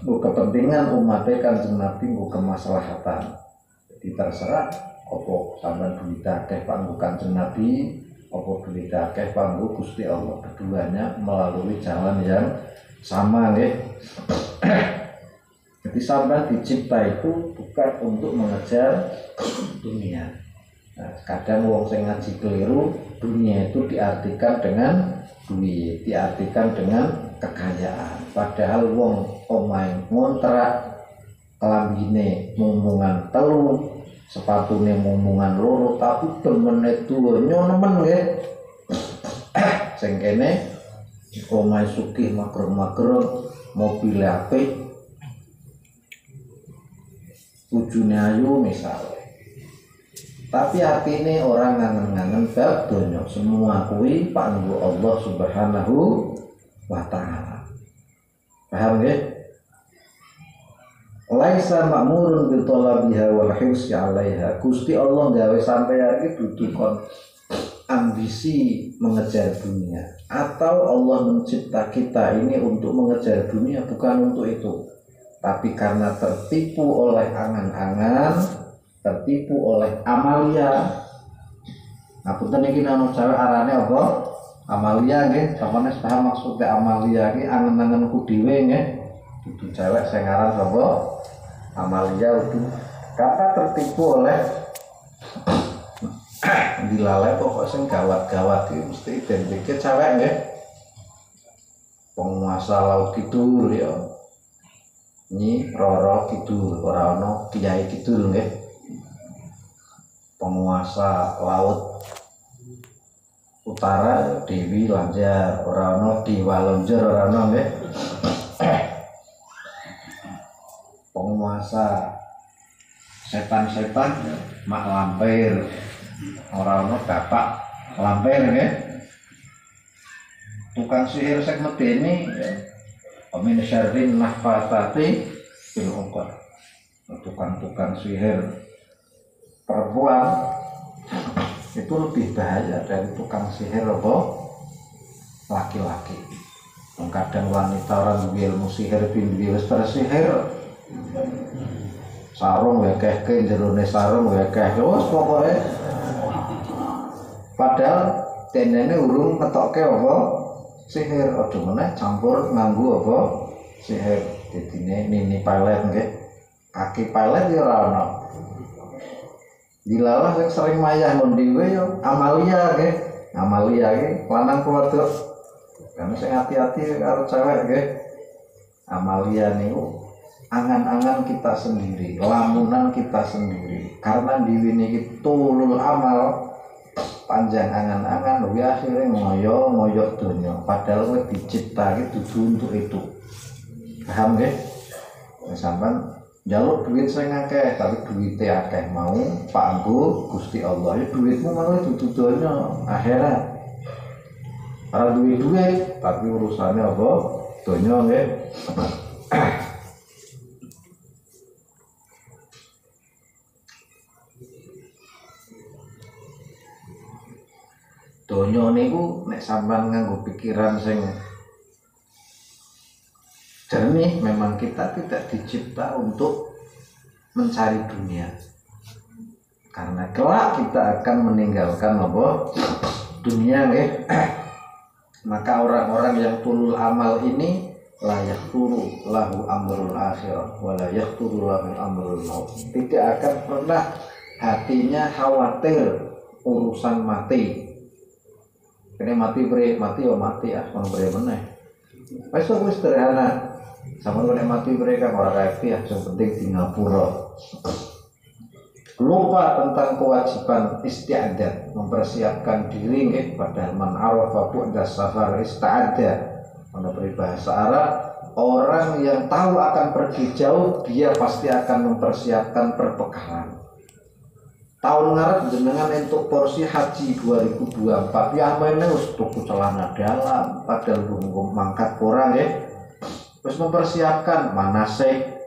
Speaker 1: nggo kepentingan umate Kanjeng Nabi nggo kemaslahatan. Jadi terserah apa sampean duit akeh panggo Kanjeng Nabi, apa duit akeh panggo Gusti Allah. Keduanya melalui jalan yang sama nggih. Jadi sampean dicipta itu bukan untuk mengejar dunia. Nah, kadang wong sing ngaji keliru, dunia itu diartikan dengan duit, diartikan dengan kekayaan. Padahal wong omahe ngontrak, kelambine mumungan telu, sepatune mumungan loro, tapi temene dunya nemen nggih. Sing kene omahe sugih magreng-magreng, mobil apik, bojone ayu misalnya. Tapi artinya orang ngangen-ngangen bab donya. Semua kuwi panggo Allah Subhanahu wa taala. Paham nggih? Laisa ma'murun bil talabiha wal hirsi 'alaiha. Gusti Allah gawe sampeyan iki dudu kon ambisi mengejar dunia, atau Allah mencipta kita ini untuk mengejar dunia bukan untuk itu, tapi karena tertipu oleh angan-angan, tertipu oleh amalia. Nah, punten iki nang cewek arane apa? Amalia nggih, sampeyan paham maksudnya amalia iki angen-angenku dhewe nggih. Dudu cewek sing aran apa? Amalia itu karena tertipu oleh dilalai pokok sing gawat-gawat iki mesti identike cewek nggih. Penguasa laut kidul ya. Nyi Roro Kidul, ora ana Kiai Kidul nggih. Penguasa laut utara Dewi Lanjar, ora ana Dewa Lonjor, ora ana nggih. Penguasa setan-setan Mak Lampir, ora ana Bapak Lampir nggih. Tukang sihir sing medeni ya. Amin syarrin nafasati fil uqad. Tukang-tukang sihir perempuan itu lebih bahaya dari tukang sihir apa laki-laki. Kadang wanita orang ilmu sihir pindah wis tersihir. Sarung wekehke jerone sarung wekeh wis pokoke. Padahal tenene urung ngetokke apa sihir, aja meneh campur nganggo apa sihir. Dadine nini pelet nggih. Kaki pelet ya ora ana. Dilalah sing sering mayah mon dhewe ya Amalia nggih. Amalia iki lanang kuwaduk. Kan sing hati-hati karo cewek nggih. Amalia niku angan-angan kita sendiri, lamunan kita sendiri. Karena dhewe niki tulul amal, panjang angan-angan, luwih akhirnya ngoyo donya. Padahal kowe dicipta iki dudu untuk itu. Paham nggih? Sampeyan njaluk duit sing akeh, tapi duwite akeh mau panggo Gusti Allah. Ya duitmu malah dudu donya akhirat. Ora duwe duit, tapi urusane apa? Donya nggih. Donya niku nek sampean nganggo pikiran sing jernih, memang kita tidak dicipta untuk mencari dunia. Karena kelak kita akan meninggalkan apa? Dunia nggih. Maka orang-orang yang tulul amal ini la yahturu lahu amrul akhirah wa la yahturu lahu amrul maut. Tidak akan pernah hatinya khawatir urusan mati. Ini mati bre, mati ya mati ah, kon bre meneh. Wis wis sederhana. Sampeyan nek mati bre kan ora kae ya, sing penting di ngapura. lupa tentang kewajiban isti'adat, mempersiapkan diri nggih. Padahal man arafa bu'da safar ista'ada. Menurut peribahasa Arab, orang yang tahu akan pergi jauh, dia pasti akan mempersiapkan perbekalan. Tahun ngarep jenengan untuk porsi haji 2024 ya amene wis tuku celana dalam padahal belum mangkat orang ya. Wis mempersiapkan manasik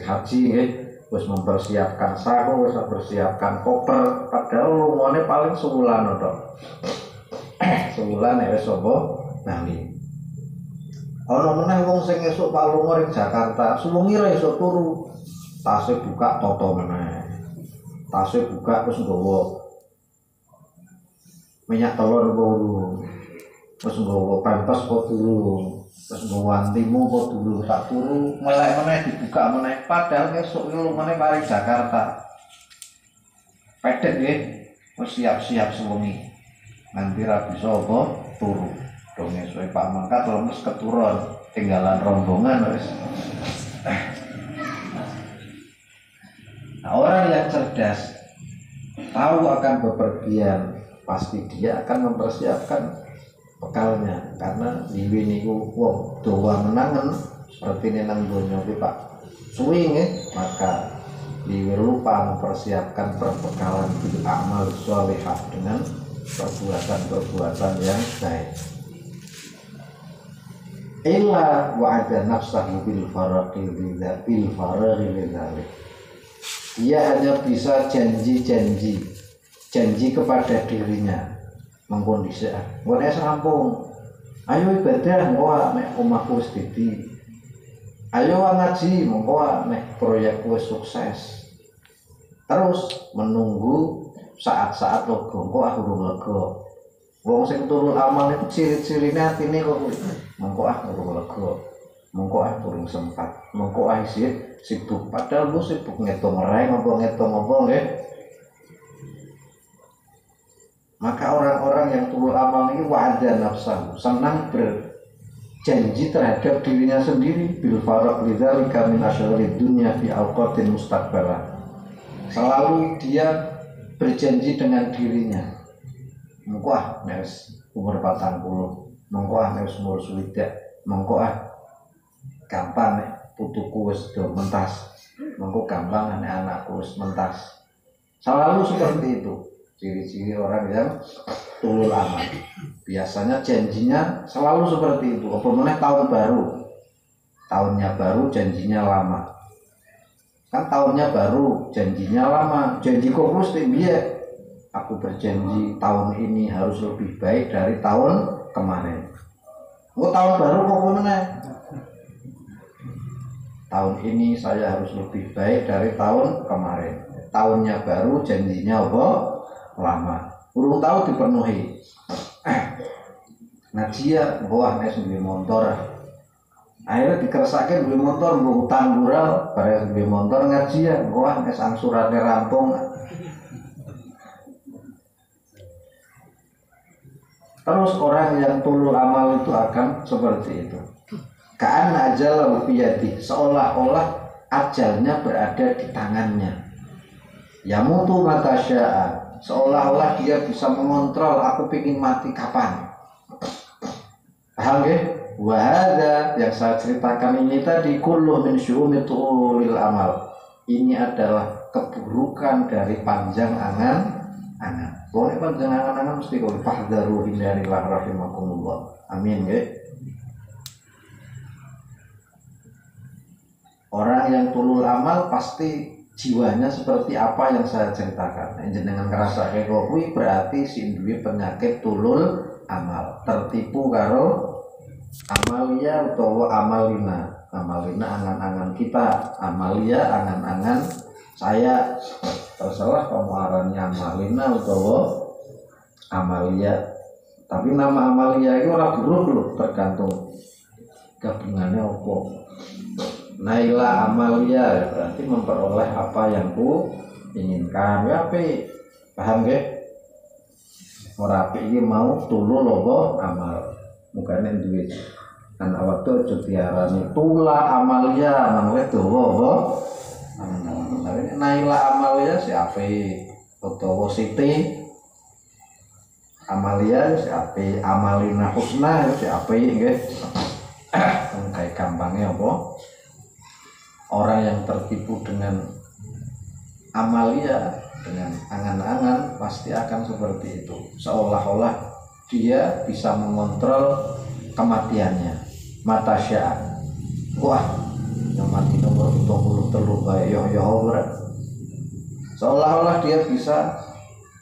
Speaker 1: haji ya. Wis mempersiapkan sarung, wis mempersiapkan koper, padahal lumane paling sebulan tok. Sebulan ya wis apa Bali. Ana meneh wong sing esuk Pak lunga ring Jakarta, suwengi ra iso turu. Tase buka toto meneh. Tase buka terus nggawa minyak telur durung. Terus nggawa pampers kok durung. Terus nggawa antimu kok durung tak turu, melek meneh dibuka meneh padahal esuk lumane mari Jakarta. Pedhet nggih, wis siap-siap suwengi. Nanti ra bisa apa turu. Dong esuk Pak mangkat lemes keturun, tinggalan rombongan wis. Nah, orang yang cerdas tahu akan bepergian, pasti dia akan mempersiapkan bekalnya, karena liwe niku wong dawa menangan seperti ini nang donya ki Pak suwi nggih, maka liwe lupa mempersiapkan perbekalan bil amal sholihah dengan perbuatan-perbuatan yang baik. Illa wa'ada nafsahu bil faraqi lidzalik. Dia hanya bisa janji kepada dirinya, mengkondisi ngene rampung, ayo ibadah engko nek omahku wis dadi, ayo ngaji mengko nek proyekku wis sukses. Terus menunggu saat-saat lega, engko durung lega. Wong sing turun amal itu ciri-cirine atine kok mengko durung lega, mengko durung sempat, mengko isih sibuk, padahal lu sibuk ngitung rai ngitung apa nggih. Maka orang-orang yang turun amal ini wa'ada nafsahu, senang berjanji terhadap dirinya sendiri bil faraq lidzalika min asyarrid dunya fi awqatin mustaqbalah. Selalu dia berjanji dengan dirinya, mengko nek umur 40, mengko nek umur 60, mengko gampang nek putuku wis do mentas, mengko gampang nek anakku wis mentas. Selalu seperti itu ciri-ciri orang yang tulul amal. Biasanya janjinya selalu seperti itu. Apa meneh tahun baru, tahunnya baru janjinya lama. Kan tahunnya baru janjinya lama, janji kok mesti piye? Aku berjanji tahun ini harus lebih baik dari tahun kemarin. Oh tahun baru kok meneh? Tahun ini saya harus lebih baik dari tahun kemarin. Tahunnya baru janjinya apa? Lama. Urung tahu dipenuhi. Nah dia wah nek duwe motor. Akhirnya dikersake duwe motor mbok utang mural, bareng duwe motor ngaji ya, wah nek angsurane rampung. Terus orang yang tulul amal itu akan seperti itu. Ka'an ajal biyadi, seolah-olah ajalnya berada di tangannya. Yamutu mata sya'a, seolah-olah dia bisa mengontrol aku ingin mati kapan. Paham ya? Wahada yang saya ceritakan ini tadi kullu min syu'umi tulil amal. Ini adalah keburukan dari panjang angan-angan. Boleh panjang angan-angan mesti kau fahdharu hindarilah rahimakumullah. Amin ya. Orang yang tulul amal pasti jiwanya seperti apa yang saya ceritakan. Jenengan ngerasa kayak kuwi berarti si duwe penyakit tulul amal, tertipu karo amalia utawa amalina. Amalina angan-angan kita, amalia angan-angan saya. Terserah kamu arannya amalina utawa amalia. Tapi nama amalia itu ora buruk loh, tergantung gabungannya apa. Naila amalia berarti memperoleh apa yang ku inginkan. Ya api, paham gak? Ora api ini mau tulul apa amal. Mukanya duit. Kan awak tuh diarani tula amalia, nang wis dawa apa Tapi Naila Amalia si api utawa Siti Amalia si api, Amalina Husna si api nggih. Kayak gampangnya apa? Orang yang tertipu dengan Amalia, dengan angan-angan pasti akan seperti itu. Seolah-olah dia bisa mengontrol kematiannya. Mata syaa. Wah, yang mati nomor 73 bae yo berat. Seolah-olah dia bisa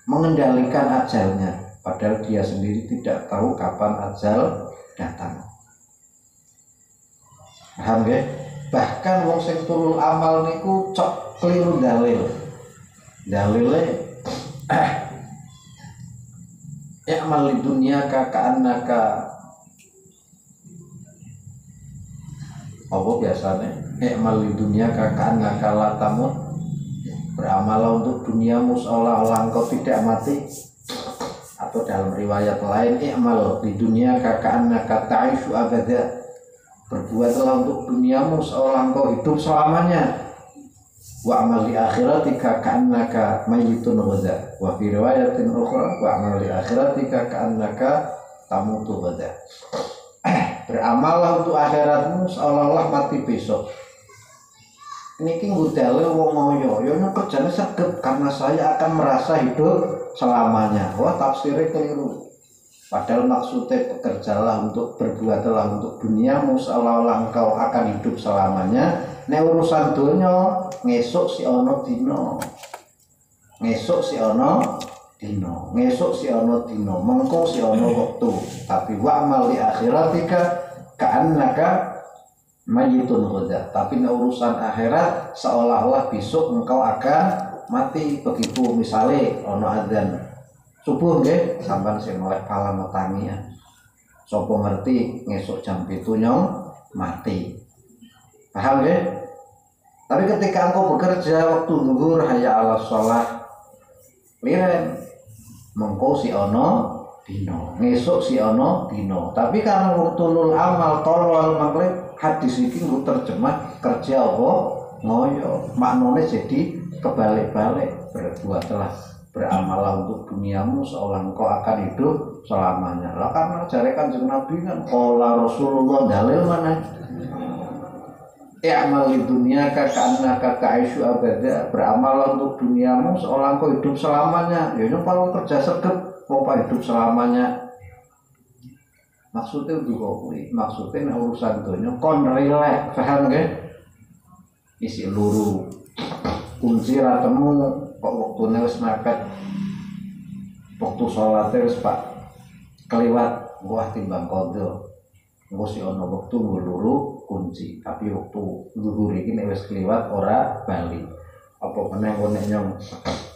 Speaker 1: mengendalikan ajalnya, padahal dia sendiri tidak tahu kapan ajal datang. Paham nggih? Bahkan wong sing tulul amal niku cok keliru dalil. Dalile amal di dunia ka'annaka apa biasanya? Amal di dunia ka'annaka la tamut. Beramal untuk duniamu seolah-olah engkau tidak mati. Atau dalam riwayat lain, amal di dunia ka'annaka ta'ishu abada. Berbuatlah untuk duniamu seolah engkau hidup selamanya. Wa amal di akhiratika ka'annaka mayyitun ghadan. Wa fi riwayatin ukhra wa amal di akhiratika ka'annaka tamutu ghadan. Beramallah untuk akhiratmu seolah-olah mati besok. Niki ngudale wong ngoyo, yo nek kerjane segep karena saya akan merasa hidup selamanya. Wah, tafsirnya keliru. Padahal maksudnya bekerjalah untuk, berbuatlah untuk duniamu seolah-olah engkau akan hidup selamanya. Nek urusan dunya ngesuk si ono dino. Ngesuk si ono dino. Ngesuk si ono dino. Mengko si ono waktu. Tapi wa amal li akhiratika ka'annaka mayyitun ghadan. Tapi nek urusan akhirat seolah-olah besok engkau akan mati. Begitu misalnya ono adzan subuh nggih, sampean sing melek pala metangi ya. Sapa ngerti ngesuk jam 7 nyong mati. Paham nggih? Tapi ketika engkau bekerja waktu zuhur hayya 'alas shalah liren mengko si ono dino, ngesuk si ono dino. Tapi karena tulul amal tolol magrib hadis iki nggo terjemah kerja apa ngoyo. Maknane jadi kebalik-balik. Berbuatlah, beramallah untuk duniamu seolah engkau akan hidup selamanya. Lah karena jare Kanjeng Nabi kan qala Rasulullah dalil mana? I'mal di dunia ka'annaka ta'ishu abada. Beramallah untuk duniamu seolah engkau hidup selamanya. Ya ini kalau kerja segep mau hidup selamanya. Maksudnya juga maksudnya urusan dunia kon rileks, paham nggih? Isi luru kunci ra temu kok waktune wis mepet. Waktu sholat wis Pak keliwat, wah timbang qadha. Engko si ana wektu ngluru kunci, tapi waktu zuhur iki nek wis kliwat ora bali. Apa meneh nek nyong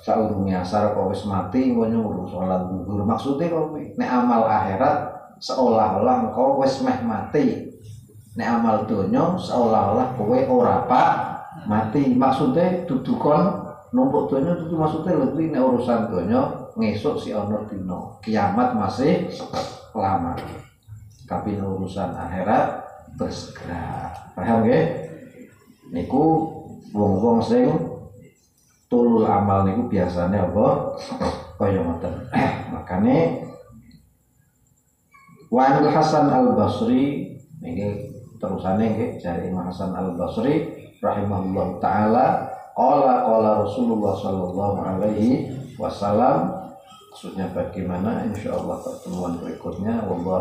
Speaker 1: saurunge asar kok wis mati engko nyong salat zuhur. Maksude kok nek amal akhirat seolah-olah engkau wis meh mati. Nek amal donya seolah-olah kowe ora pak mati. Maksude dudu kon numpuk donya, dudu maksude lebih nek urusan donya ngesuk si ana dina. Kiamat masih lama. Tapi urusan akhirat bersegera. Paham nggih? Niku wong-wong sing tulul amal niku biasanya apa? Kaya ngoten. Makane Wa'il Hasan Al-Basri niki terusane nggih jare Imam Hasan Al-Basri rahimahullah taala qala Rasulullah sallallahu alaihi wasallam. Maksudnya bagaimana? Insyaallah pertemuan berikutnya. Wallahu